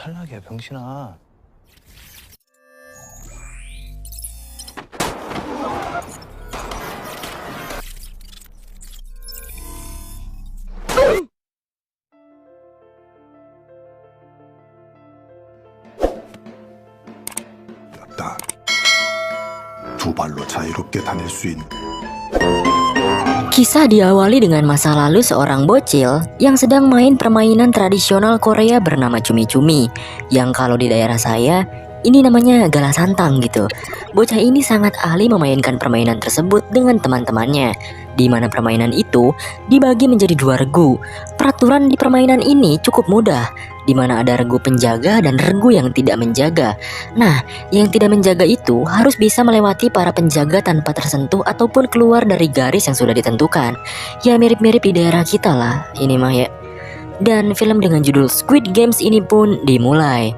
탈락이야, 병신아. 없다. 두 발로 자유롭게 다닐 수 있는. Kisah diawali dengan masa lalu seorang bocil yang sedang main permainan tradisional Korea bernama cumi-cumi, yang kalau di daerah saya ini namanya gala santang gitu. Bocah ini sangat ahli memainkan permainan tersebut dengan teman-temannya, di mana permainan itu dibagi menjadi 2 regu. Peraturan di permainan ini cukup mudah, di mana ada regu penjaga dan regu yang tidak menjaga. Nah, yang tidak menjaga itu harus bisa melewati para penjaga tanpa tersentuh ataupun keluar dari garis yang sudah ditentukan. Ya mirip-mirip di daerah kita lah ini mah ya. Dan film dengan judul Squid Games ini pun dimulai.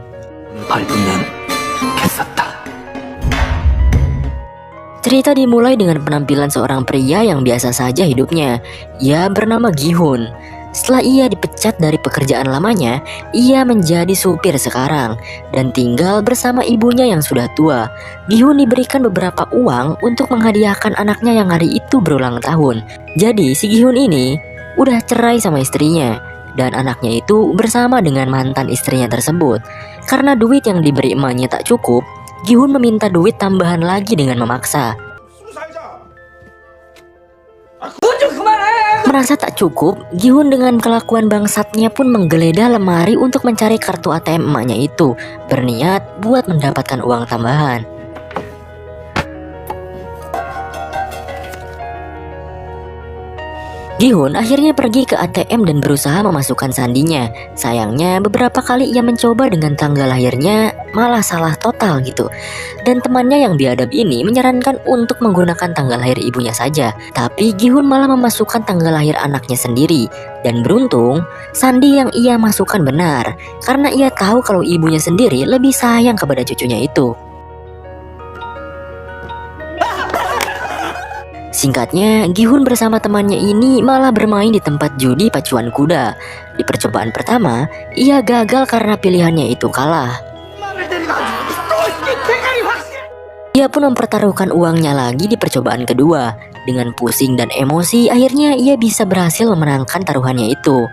Cerita dimulai dengan penampilan seorang pria yang biasa saja hidupnya. Ia bernama Gi-hun. Setelah ia dipecat dari pekerjaan lamanya, ia menjadi supir sekarang dan tinggal bersama ibunya yang sudah tua. Gi-hun diberikan beberapa uang untuk menghadiahkan anaknya yang hari itu berulang tahun. Jadi si Gi-hun ini udah cerai sama istrinya, dan anaknya itu bersama dengan mantan istrinya tersebut. Karena duit yang diberi emaknya tak cukup, Gi-hun meminta duit tambahan lagi dengan memaksa. Merasa tak cukup, Gi-hun dengan kelakuan bangsatnya pun menggeledah lemari untuk mencari kartu ATM emaknya itu, berniat buat mendapatkan uang tambahan. Gi-hun akhirnya pergi ke ATM dan berusaha memasukkan sandinya. Sayangnya beberapa kali ia mencoba dengan tanggal lahirnya malah salah total gitu. Dan temannya yang biadab ini menyarankan untuk menggunakan tanggal lahir ibunya saja. Tapi Gi-hun malah memasukkan tanggal lahir anaknya sendiri. Dan beruntung sandi yang ia masukkan benar, karena ia tahu kalau ibunya sendiri lebih sayang kepada cucunya itu. Singkatnya, Gi-hun bersama temannya ini malah bermain di tempat judi pacuan kuda. Di percobaan pertama, ia gagal karena pilihannya itu kalah. Ia pun mempertaruhkan uangnya lagi di percobaan kedua. Dengan pusing dan emosi, akhirnya ia bisa berhasil memenangkan taruhannya itu.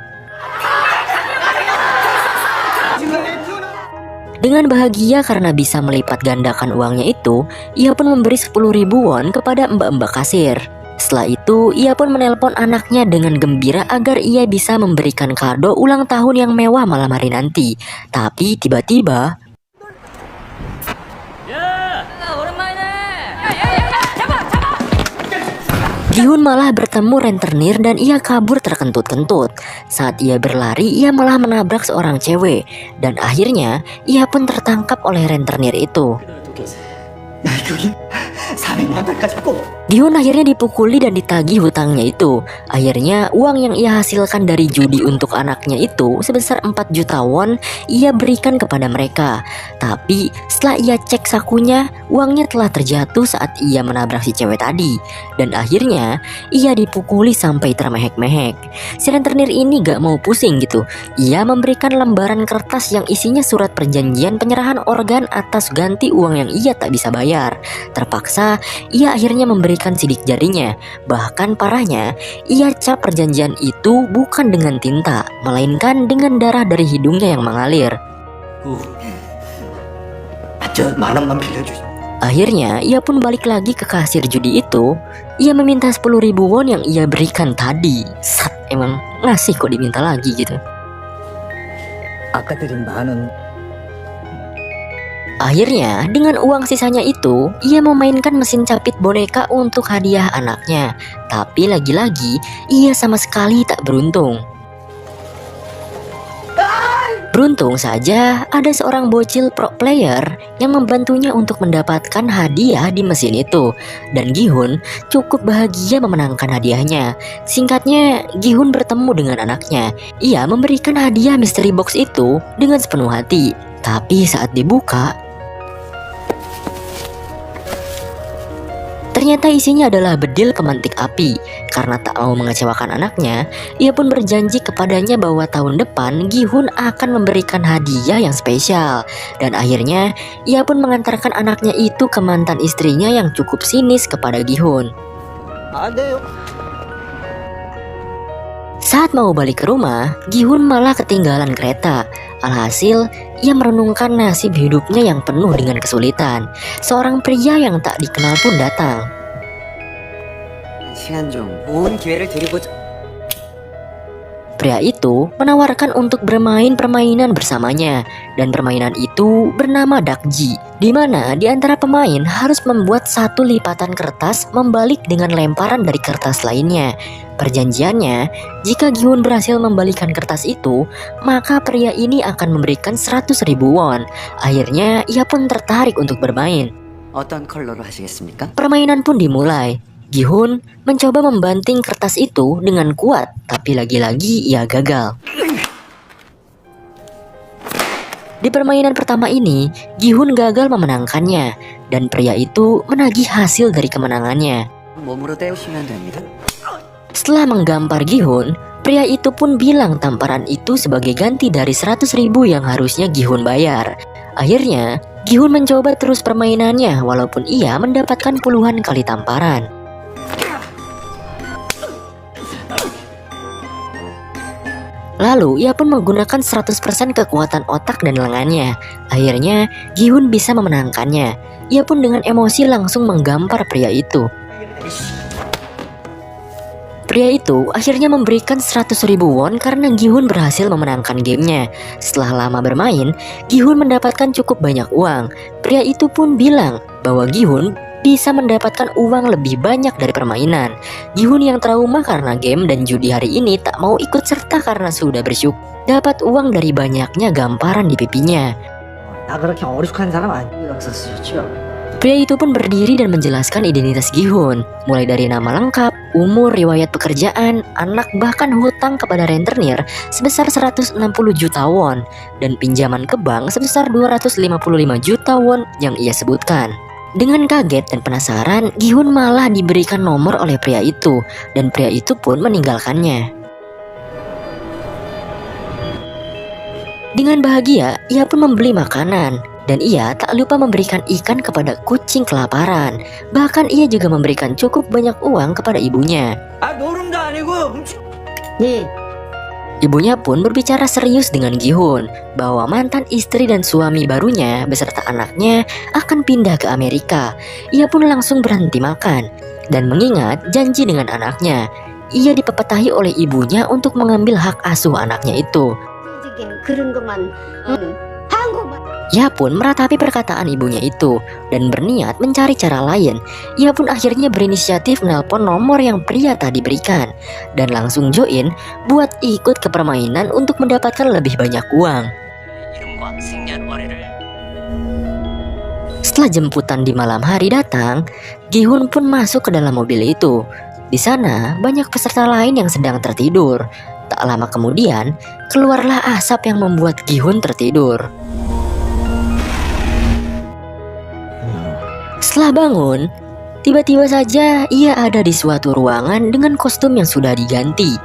Dengan bahagia karena bisa melipat gandakan uangnya itu, ia pun memberi 10.000 won kepada mbak-mbak kasir. Setelah itu, ia pun menelpon anaknya dengan gembira agar ia bisa memberikan kado ulang tahun yang mewah malam hari nanti. Tapi tiba-tiba Gi-hun malah bertemu rentenir dan ia kabur terkentut-kentut. Saat ia berlari, ia malah menabrak seorang cewek. Dan akhirnya, ia pun tertangkap oleh rentenir itu. Gi-hun akhirnya dipukuli dan ditagih hutangnya itu. Akhirnya uang yang ia hasilkan dari judi untuk anaknya itu sebesar 4 juta won ia berikan kepada mereka. Tapi setelah ia cek sakunya, uangnya telah terjatuh saat ia menabrak si cewek tadi. Dan akhirnya ia dipukuli sampai termehek-mehek. Si rentenir ini gak mau pusing gitu. Ia memberikan lembaran kertas yang isinya surat perjanjian penyerahan organ atas ganti uang yang ia tak bisa bayar. Terpaksa ia akhirnya memberikan sidik jarinya. Bahkan parahnya, ia cap perjanjian itu bukan dengan tinta, melainkan dengan darah dari hidungnya yang mengalir. Akhirnya ia pun balik lagi ke kasir judi itu. Ia meminta 10.000 won yang ia berikan tadi. Sat, emang ngasih kok diminta lagi gitu. Akhirnya dengan uang sisanya itu, ia memainkan mesin capit boneka untuk hadiah anaknya. Tapi lagi-lagi ia sama sekali tak beruntung. Beruntung saja ada seorang bocil pro player yang membantunya untuk mendapatkan hadiah di mesin itu. Dan Gi-hun cukup bahagia memenangkan hadiahnya. Singkatnya, Gi-hun bertemu dengan anaknya. Ia memberikan hadiah mystery box itu dengan sepenuh hati. Tapi saat dibuka, Ternyata isinya adalah bedil pemantik api. Karena tak mau mengecewakan anaknya, ia pun berjanji kepadanya bahwa tahun depan Gi-hun akan memberikan hadiah yang spesial. Dan akhirnya, ia pun mengantarkan anaknya itu ke mantan istrinya yang cukup sinis kepada Gi-hun. Saat mau balik ke rumah, Gi-hun malah ketinggalan kereta. Alhasil, ia merenungkan nasib hidupnya yang penuh dengan kesulitan. Seorang pria yang tak dikenal pun datang. 시간 좀 좋은 기회를 드리고자. Pria itu menawarkan untuk bermain permainan bersamanya, dan permainan itu bernama dakji, di mana di antara pemain harus membuat satu lipatan kertas membalik dengan lemparan dari kertas lainnya. Perjanjiannya, jika Gi-hun berhasil membalikan kertas itu, maka pria ini akan memberikan 100.000 won. Akhirnya, ia pun tertarik untuk bermain. 어떤 컬러로 하시겠습니까? Permainan pun dimulai. Gi-hun mencoba membanting kertas itu dengan kuat, tapi lagi-lagi ia gagal. Di permainan pertama ini, Gi-hun gagal memenangkannya, dan pria itu menagih hasil dari kemenangannya. 몸으로 때우시면 됩니다. Setelah menggampar Gi-hun, pria itu pun bilang tamparan itu sebagai ganti dari 100.000 yang harusnya Gi-hun bayar. Akhirnya, Gi-hun mencoba terus permainannya walaupun ia mendapatkan puluhan kali tamparan. Lalu ia pun menggunakan 100% kekuatan otak dan lengannya. Akhirnya Gi-hun bisa memenangkannya. Ia pun dengan emosi langsung menggampar pria itu. Pria itu akhirnya memberikan 100.000 won karena Gi-hun berhasil memenangkan gamenya. Setelah lama bermain, Gi-hun mendapatkan cukup banyak uang. Pria itu pun bilang bahwa Gi-hun bisa mendapatkan uang lebih banyak dari permainan. Gi-hun yang trauma karena game dan judi hari ini tak mau ikut serta karena sudah bersyukur dapat uang dari banyaknya gamparan di pipinya. 나 그렇게 어리숙한 사람 아니라고 썼었죠. Pria itu pun berdiri dan menjelaskan identitas Gi-hun, mulai dari nama lengkap, umur, riwayat pekerjaan, anak, bahkan hutang kepada rentenir sebesar 160 juta won dan pinjaman ke bank sebesar 255 juta won yang ia sebutkan. Dengan kaget dan penasaran, Gi-hun malah diberikan nomor oleh pria itu, dan pria itu pun meninggalkannya. Dengan bahagia, ia pun membeli makanan, dan ia tak lupa memberikan ikan kepada kucing kelaparan. Bahkan ia juga memberikan cukup banyak uang kepada ibunya. 아 노름도 아니고 훔치. 네. Ibunya pun berbicara serius dengan Gi-hun bahwa mantan istri dan suami barunya beserta anaknya akan pindah ke Amerika. Ia pun langsung berhenti makan dan mengingat janji dengan anaknya. Ia dipepetahi oleh ibunya untuk mengambil hak asuh anaknya itu. Ia pun meratapi perkataan ibunya itu dan berniat mencari cara lain. Ia pun akhirnya berinisiatif nelpon nomor yang pria tadi berikan dan langsung join buat ikut ke permainan untuk mendapatkan lebih banyak uang. Setelah jemputan di malam hari datang, Gi-hun pun masuk ke dalam mobil itu. Di sana banyak peserta lain yang sedang tertidur. Tak lama kemudian, keluarlah asap yang membuat Gi-hun tertidur. Setelah bangun, tiba-tiba saja ia ada di suatu ruangan dengan kostum yang sudah diganti.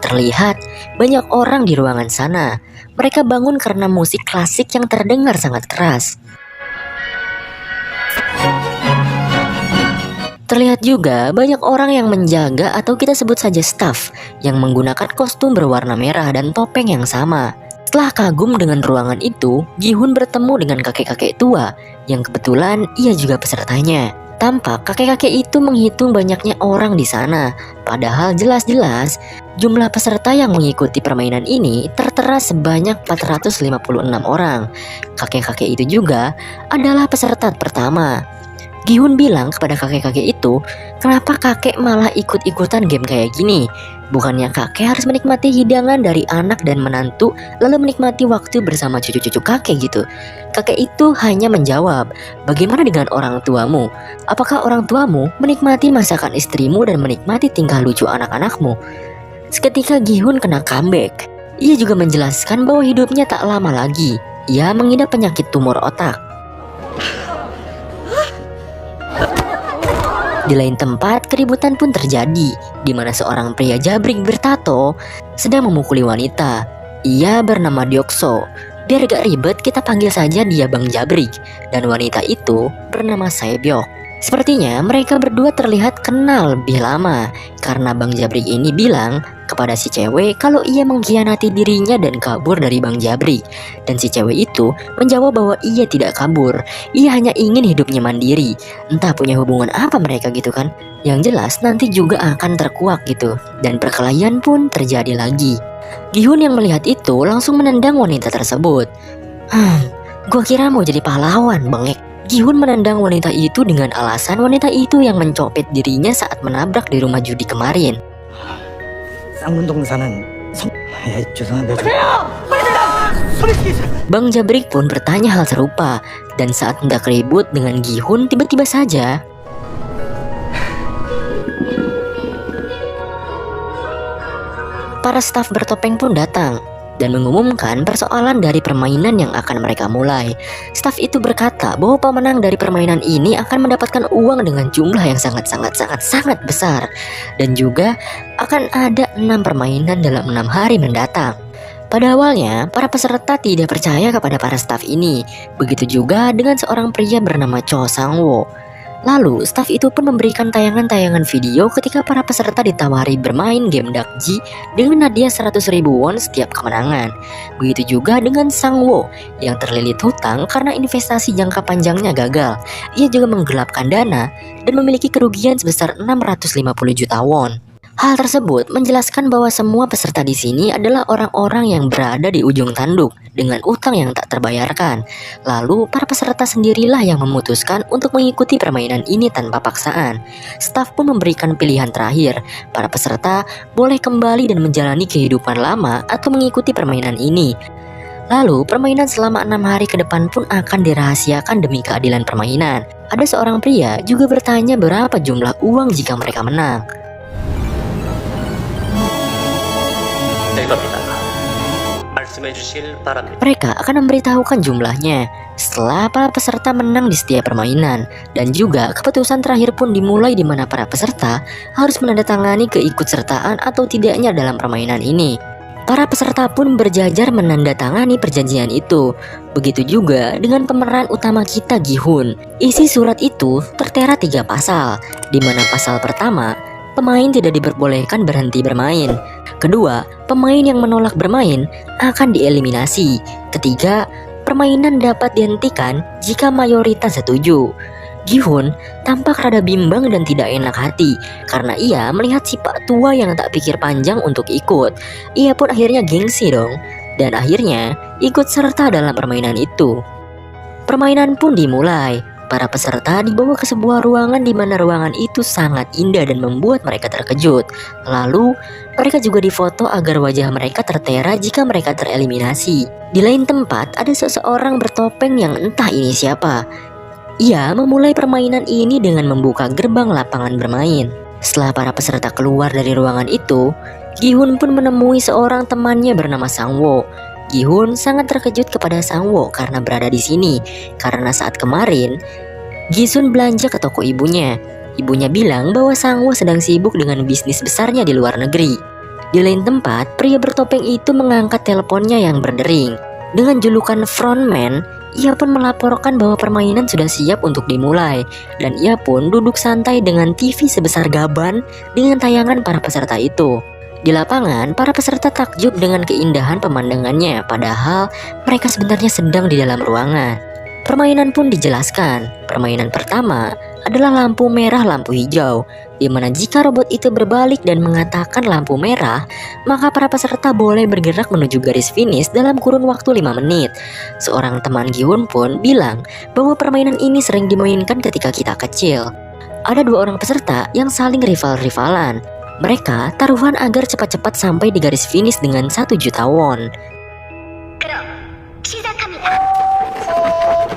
Terlihat banyak orang di ruangan sana. Mereka bangun karena musik klasik yang terdengar sangat keras. Terlihat juga banyak orang yang menjaga atau kita sebut saja staff yang menggunakan kostum berwarna merah dan topeng yang sama. Setelah kagum dengan ruangan itu, Gi-hun bertemu dengan kakek-kakek tua yang kebetulan ia juga pesertanya. Tampak kakek-kakek itu menghitung banyaknya orang di sana. Padahal jelas-jelas jumlah peserta yang mengikuti permainan ini tertera sebanyak 456 orang. Kakek-kakek itu juga adalah peserta pertama. Gi-hun bilang kepada kakek-kakek itu, kenapa kakek malah ikut-ikutan game kayak gini? Bukannya kakek harus menikmati hidangan dari anak dan menantu, lalu menikmati waktu bersama cucu-cucu kakek gitu. Kakek itu hanya menjawab, bagaimana dengan orang tuamu? Apakah orang tuamu menikmati masakan istrimu dan menikmati tingkah lucu anak-anakmu? Seketika Gi-hun kena comeback. Ia juga menjelaskan bahwa hidupnya tak lama lagi. Ia mengidap penyakit tumor otak. Di lain tempat, keributan pun terjadi, di mana seorang pria jabrik bertato sedang memukuli wanita. Ia bernama Diokso. Biar gak ribet, kita panggil saja dia Bang Jabrik. Dan wanita itu bernama Saebyok. Sepertinya mereka berdua terlihat kenal lebih lama, karena Bang Jabrik ini bilang kepada si cewek kalau ia mengkhianati dirinya dan kabur dari Bang Jabrik. Dan si cewek itu menjawab bahwa ia tidak kabur, ia hanya ingin hidupnya mandiri. Entah punya hubungan apa mereka gitu kan. Yang jelas nanti juga akan terkuak gitu. Dan perkelahian pun terjadi lagi. Gihun yang melihat itu langsung menendang wanita tersebut. Gua kira mau jadi pahlawan, bengek. Gihun menendang wanita itu dengan alasan wanita itu yang mencopet dirinya saat menabrak di rumah judi kemarin. 쌍문동사는 야, 죄송한데 Bang Jabrik pun bertanya hal serupa, dan saat hendak ribut dengan Gihun, tiba-tiba saja para staf bertopeng pun datang dan mengumumkan persoalan dari permainan yang akan mereka mulai. Staf itu berkata bahwa pemenang dari permainan ini akan mendapatkan uang dengan jumlah yang sangat besar, dan juga akan ada 6 permainan dalam 6 hari mendatang. Pada awalnya, para peserta tidak percaya kepada para staf ini. Begitu juga dengan seorang pria bernama Cho Sang-wo. Lalu, staf itu pun memberikan tayangan-tayangan video ketika para peserta ditawari bermain game dakji dengan hadiah 100.000 won setiap kemenangan. Begitu juga dengan Sang-wo yang terlilit hutang karena investasi jangka panjangnya gagal. Ia juga menggelapkan dana dan memiliki kerugian sebesar 650 juta won. Hal tersebut menjelaskan bahwa semua peserta di sini adalah orang-orang yang berada di ujung tanduk dengan utang yang tak terbayarkan. Lalu para peserta sendirilah yang memutuskan untuk mengikuti permainan ini tanpa paksaan. Staf pun memberikan pilihan terakhir. Para peserta boleh kembali dan menjalani kehidupan lama atau mengikuti permainan ini. Lalu permainan selama 6 hari ke depan pun akan dirahasiakan demi keadilan permainan. Ada seorang pria juga bertanya berapa jumlah uang jika mereka menang. Mereka akan memberitahukan jumlahnya setelah para peserta menang di setiap permainan, dan juga keputusan terakhir pun dimulai di mana para peserta harus menandatangani keikutsertaan atau tidaknya dalam permainan ini. Para peserta pun berjajar menandatangani perjanjian itu. Begitu juga dengan pemeran utama kita, Gihun. Isi surat itu tertera 3 pasal, di mana pasal pertama, pemain tidak diperbolehkan berhenti bermain. Kedua, pemain yang menolak bermain akan dieliminasi. Ketiga, permainan dapat dihentikan jika mayoritas setuju. Gihun tampak rada bimbang dan tidak enak hati karena ia melihat si pak tua yang tak pikir panjang untuk ikut. Ia pun akhirnya gengsi dong, dan akhirnya ikut serta dalam permainan itu. Permainan pun dimulai. Para peserta dibawa ke sebuah ruangan di mana ruangan itu sangat indah dan membuat mereka terkejut. Lalu, mereka juga difoto agar wajah mereka tertera jika mereka tereliminasi. Di lain tempat, ada seseorang bertopeng yang entah ini siapa. Ia memulai permainan ini dengan membuka gerbang lapangan bermain. Setelah para peserta keluar dari ruangan itu, Gihun pun menemui seorang temannya bernama Sang-wo. Gihun sangat terkejut kepada Sang-wo karena berada di sini, karena saat kemarin Gisun belanja ke toko ibunya. Ibunya bilang bahwa Sang-wo sedang sibuk dengan bisnis besarnya di luar negeri. Di lain tempat, pria bertopeng itu mengangkat teleponnya yang berdering. Dengan julukan frontman, ia pun melaporkan bahwa permainan sudah siap untuk dimulai, dan ia pun duduk santai dengan TV sebesar gaban dengan tayangan para peserta itu. Di lapangan, para peserta takjub dengan keindahan pemandangannya, padahal mereka sebenarnya sedang di dalam ruangan. Permainan pun dijelaskan. Permainan pertama adalah lampu merah, lampu hijau, di mana jika robot itu berbalik dan mengatakan lampu merah, maka para peserta boleh bergerak menuju garis finish dalam kurun waktu 5 menit. Seorang teman Gihun pun bilang bahwa permainan ini sering dimainkan ketika kita kecil. Ada 2 orang peserta yang saling rival-rivalan. Mereka taruhan agar cepat-cepat sampai di garis finish dengan 1 juta won.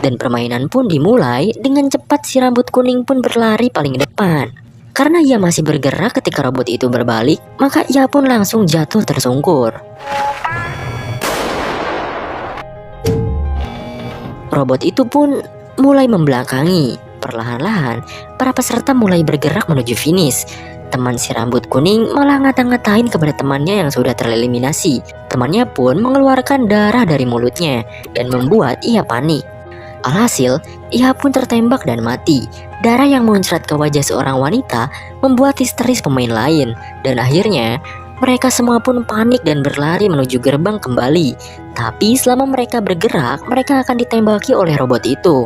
Dan permainan pun dimulai. Dengan cepat si rambut kuning pun berlari paling depan. Karena ia masih bergerak ketika robot itu berbalik, maka ia pun langsung jatuh tersungkur. Robot itu pun mulai membelakangi. perlahan-lahan para peserta mulai bergerak menuju finish. Teman si rambut kuning malah ngata-ngatain kepada temannya yang sudah tereliminasi. Temannya pun mengeluarkan darah dari mulutnya dan membuat ia panik. Alhasil, ia pun tertembak dan mati. Darah yang muncrat ke wajah seorang wanita membuat histeris pemain lain, dan akhirnya mereka semua pun panik dan berlari menuju gerbang kembali. Tapi selama mereka bergerak, mereka akan ditembaki oleh robot itu.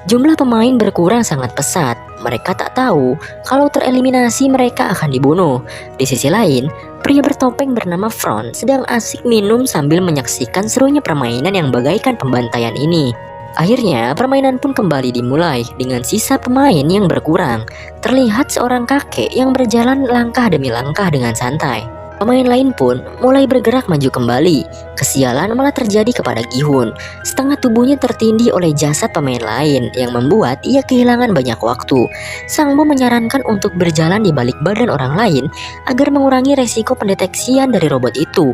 Jumlah pemain berkurang sangat pesat. Mereka tak tahu kalau tereliminasi mereka akan dibunuh. Di sisi lain, pria bertopeng bernama Front sedang asik minum sambil menyaksikan serunya permainan yang bagaikan pembantaian ini. Akhirnya permainan pun kembali dimulai dengan sisa pemain yang berkurang. Terlihat seorang kakek yang berjalan langkah demi langkah dengan santai. Pemain lain pun mulai bergerak maju kembali. Kesialan malah terjadi kepada Gi-hun. Setengah tubuhnya tertindih oleh jasad pemain lain yang membuat ia kehilangan banyak waktu. Sang Mo menyarankan untuk berjalan di balik badan orang lain agar mengurangi resiko pendeteksian dari robot itu.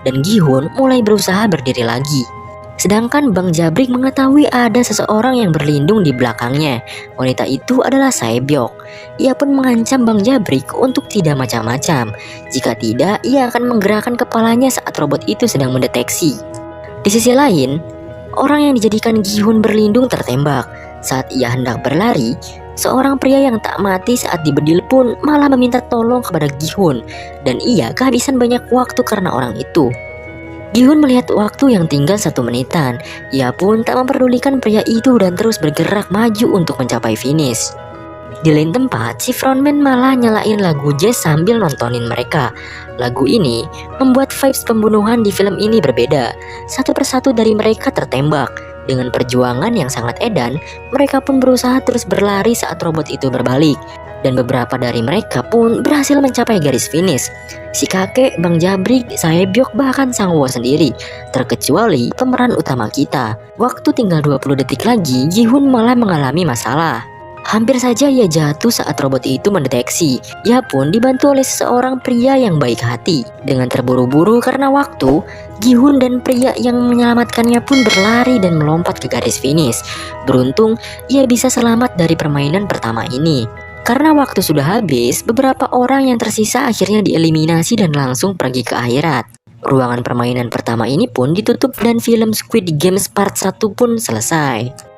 Dan Gi-hun mulai berusaha berdiri lagi. Sedangkan Bang Jabrik mengetahui ada seseorang yang berlindung di belakangnya. Wanita itu adalah Saebyok. Ia pun mengancam Bang Jabrik untuk tidak macam-macam. Jika tidak, ia akan menggerakkan kepalanya saat robot itu sedang mendeteksi. Di sisi lain, orang yang dijadikan Gi-hun berlindung tertembak. Saat ia hendak berlari, seorang pria yang tak mati saat dibedil pun malah meminta tolong kepada Gi-hun. Dan ia kehabisan banyak waktu karena orang itu. Gi-hun melihat waktu yang tinggal 1 menitan. Ia pun tak memperdulikan pria itu dan terus bergerak maju untuk mencapai finish. Di lain tempat, si frontman malah nyalain lagu jazz sambil nontonin mereka. Lagu ini membuat vibes pembunuhan di film ini berbeda. Satu persatu dari mereka tertembak. Dengan perjuangan yang sangat edan, mereka pun berusaha terus berlari saat robot itu berbalik. Dan beberapa dari mereka pun berhasil mencapai garis finish. Si kakek, Bang Jabrik, Saebyok, bahkan Sang Wo sendiri, terkecuali pemeran utama kita. Waktu tinggal 20 detik lagi, Gi-hun malah mengalami masalah. Hampir saja ia jatuh saat robot itu mendeteksi. Ia pun dibantu oleh seorang pria yang baik hati. Dengan terburu-buru karena waktu, Gi-hun dan pria yang menyelamatkannya pun berlari dan melompat ke garis finish. Beruntung, ia bisa selamat dari permainan pertama ini. Karena waktu sudah habis, beberapa orang yang tersisa akhirnya dieliminasi dan langsung pergi ke akhirat. Ruangan permainan pertama ini pun ditutup dan film Squid Games Part 1 pun selesai.